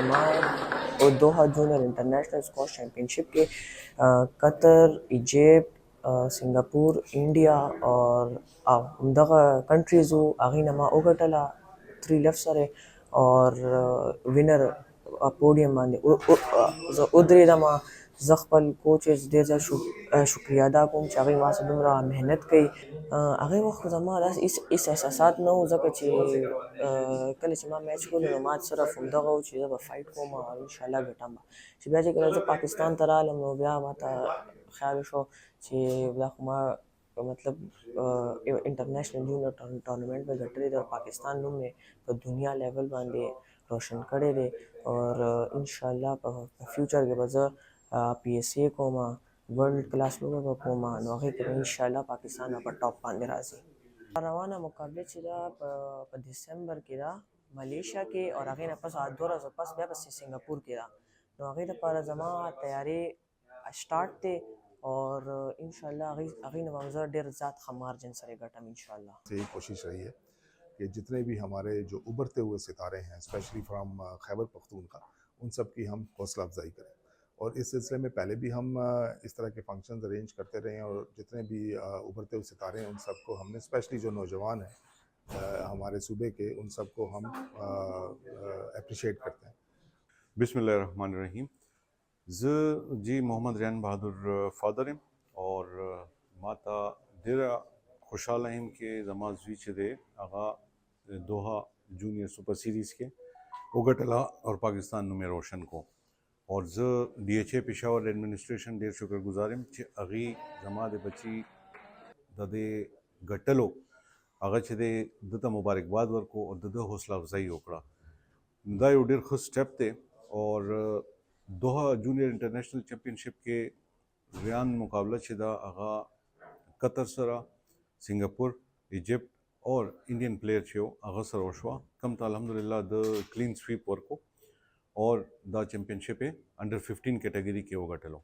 زما او دوحه جونیئر انټرنیشنل سکواش چیمپئن شپ کې قطر، ایجپت، سنگاپور، انډیا او همدغه کنټریز وو. هغې نه ما وګټله 3 لیفټ سره اور وینر پوډیم باندې زه ودرېدم. زه خپل کوچز ډېر زیات شکریه ادا کوم چې هغوی ما سره دومره محنت کوي. هغې وخت خو زما داسې هېڅ احساسات نه وو، ځکه چې کله چې ما میچ کولو نو ما صرف همدغه وو چې زه به فایټ کوم او انشاءالله ګټم به. چې بیا چې کله زه پاکستان ته رالم نو بیا ما ته خیال وشو چې بیا خو ما مطلب انټرنیشنل جونیئر ټورنمنټ مې ګټلی دی او پاکستان نوم مې په دنیا لیول باندې روشن کړی دی اور انشاءالله په فیوچر کې به زه پی ایس اے کوم، ورلډ کلاس لوبه به کوم، نو هغې کې به انشاءالله پاکستان به په ټاپ باندې راځي. روانه مقابله چې ده په دسمبر کې ده ملیشیا کې، او هغې نه پس 2 ورځې پس بیا په سنګاپور کې ده. نو هغې دپاره زما تیارې سټارټ دی اور انشاءالله هغې نه به زه ډېر زیات ښه مارجن سره یې ګټم انشاءالله. یہی کوشش رہی ہے کہ جتنے بھی ہمارے جو ابھرتے ہوئے ستارے ہیں اسپیشلی فرام خیبر پختونخوا، ان سب کی ہم حوصلہ افزائی کریں. اور اس سلسلے میں پہلے بھی ہم اس طرح کے فنکشنز ارینج کرتے رہے ہیں، اور جتنے بھی ابھرتے ہوئے ستارے ہیں ان سب کو ہم نے اسپیشلی جو نوجوان ہیں ہمارے صوبے کے، ان سب کو ہم اپریشیٹ کرتے ہیں. بسم اللہ الرحمن الرحیم. جی محمد ریان بہادر فادر اور ماتا ډیره خوشحاله یم چې زما زوی چې دی هغه دوحه جونیئر سپر سیریز کې وګټله اور پاکستان نوم یې روشن کو. اور زه ډي ایچ اے پېښور ایڈمنسټریشن ډېر شکر ګزار یم چې هغې زما د بچي د دې ګټلو هغه چې دی ده ته مبارکباد ورکړو او د ده حوصله افزایي وکړه. دا یو ډېر ښه سټپ دی. اور دوحه جونیئر انټرنیشنل چیمپئنشپ کې ریان مقابله چې ده هغه قطر سره، سنگاپور، ایجپت اور انډین پلیر چې و هغه سره وشوه، کوم ته الحمدلله د کلین سویپ ورکو اور دا چیمپئنشپ یې انډر 15 کیټګري کې وګټلو.